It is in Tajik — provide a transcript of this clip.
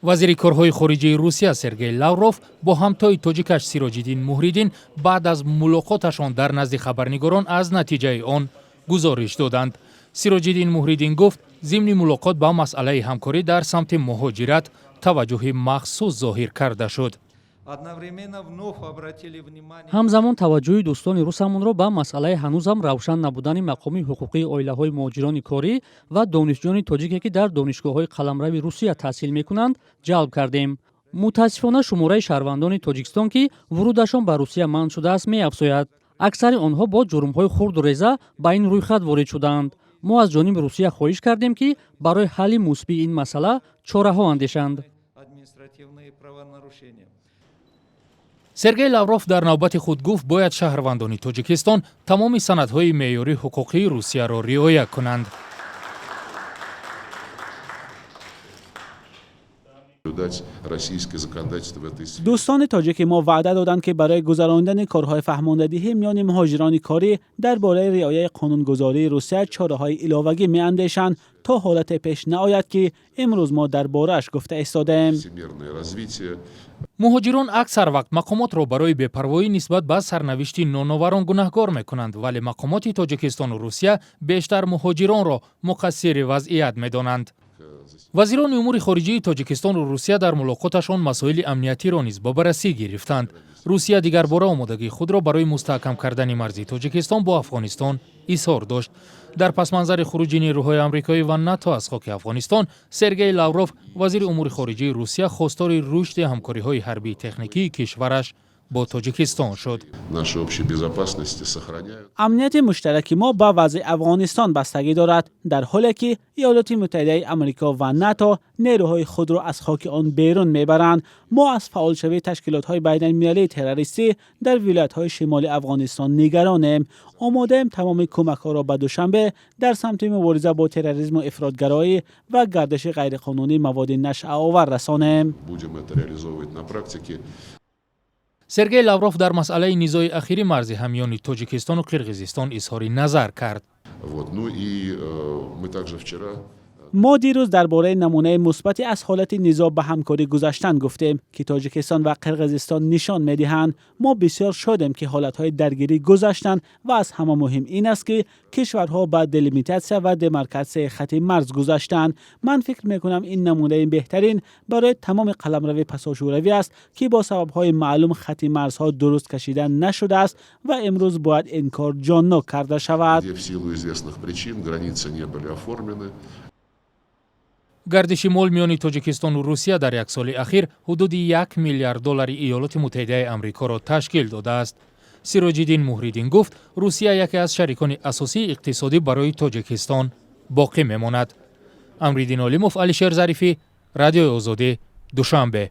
вазири корҳои хориҷии Русия Сергей Лавров бо ҳамтои тоҷикаш Сироҷиддин Муҳриддин баъд аз мулоқоташон дар назди хабарнигорон аз натиҷаи он гузориш доданд. Сироҷиддин Муҳриддин гуфт, зимни мулоқот ба масъалаи ҳамкорӣ дар самти муҳоҷират таваҷҷуҳи махсус зоҳир карда шуд. ҳамзамон таваҷҷуҳи дӯстони русамонро ба масъалаи ҳанӯзам равшан набудани мақоми ҳуқуқии оилаҳои муҳоҷирони корӣ ва донишҷӯёни тоҷике ки дар донишгоҳҳои қаламрави Русия таҳсил мекунанд ҷалб кардем. мутаассифона шумораи шаҳрвандони Тоҷикистон ки вурудашон ба Русия манъ шудааст меафзояд. аксари онҳо бо ҷурмҳои хурду реза ба ин рӯйхат ворид шуданд. мо аз ҷониби Русия хоҳиш кардем ки барои ҳалли мусбии ин масъала чораҳо андешанд. Сергей Лавров дар навбати худ гуфт, бояд шаҳрвандони Тоҷикистон тамоми санадҳои меъёрии ҳуқуқии Русияро риоя кунанд. دوستان تاجیک ما وعده دادند که برای گذراندن کارهای فهماندهی میان مهاجران کاری درباره رعایت قانونگذاری روسیه چاره‌های علاوه‌ای می‌اندیشند تا حالت پیش نیاید که امروز ما درباره‌اش گفته ایستادیم. مهاجران اکثر وقت مقامات را برای بپروایی نسبت به سرنوشتی نوناوران گناهکار می‌کنند، ولی مقامات تاجیکستان و روسیه بیشتر مهاجران را مقصر وضعیت می‌دانند. وزیران امور خارجه تاجیکستان و روسیه در ملاقاتشان مسائل امنیتی را نیز به بررسی گرفتند. روسیه دیگر باره آمادگی خود را برای مستحکم کردن مرزی تاجیکستان با افغانستان اظهار داشت. در پس منظر خروج نیروهای آمریکایی و ناتو از خاک افغانستان، سرگئی لاوروف وزیر امور خارجه روسیه خواستار رشد همکاری‌های حربی تکنیکی کشورش با تاجیکستان شد. امنیت مشترک ما با وضع افغانستان بستگی دارد، در حالی که ایالات متحده آمریکا و ناتو نیروهای خود را از خاک آن بیرون میبرند. ما از فعال شوی تشکیلات‌های بین‌المللی تروریستی در ولایت‌های شمال افغانستان نگرانیم. آماده‌ایم تمام کمک‌ها را به دوشنبه در سمت مبارزه با تروریسم و افراطگرایی و گردش غیرقانونی مواد نشع‌آور رسانیم. سرگئی لاوروف در مسئله نیزای اخیری مرزی همیان تاجیکستان و قرقیزستان اظهار نظر کرد. ما دیروز درباره نمونه مثبتی از حالت نیزا به همکاری گذاشتن گفتیم که تاجیکستان و قرقیزستان نشان می‌دهند. ما بسیار شادیم که حالت‌های درگیری گذاشتن و از همه مهم این است که کشورها با دلیمیتاسیا و دمارکاسیون خط مرز گذاشتن. من فکر می‌کنم این نمونه بهترین برای تمام قلمرو پساشوروی است که با سبب‌های معلوم خط مرزها درست کشیده نشده است و امروز باید این کار جان‌ناک کرده شود. گردش مال میان تاجیکستان و روسیه در یک سال اخیر حدود 1 میلیارد دلار ایالات متحده آمریکا را تشکیل داده است. سیراجدین مهریدین گفت روسیه یکی از شریکان اساسی اقتصادی برای تاجیکستان باقی میماند. امریدین علیموف، علیشیر ظریفی، رادیو آزادی، دوشنبه.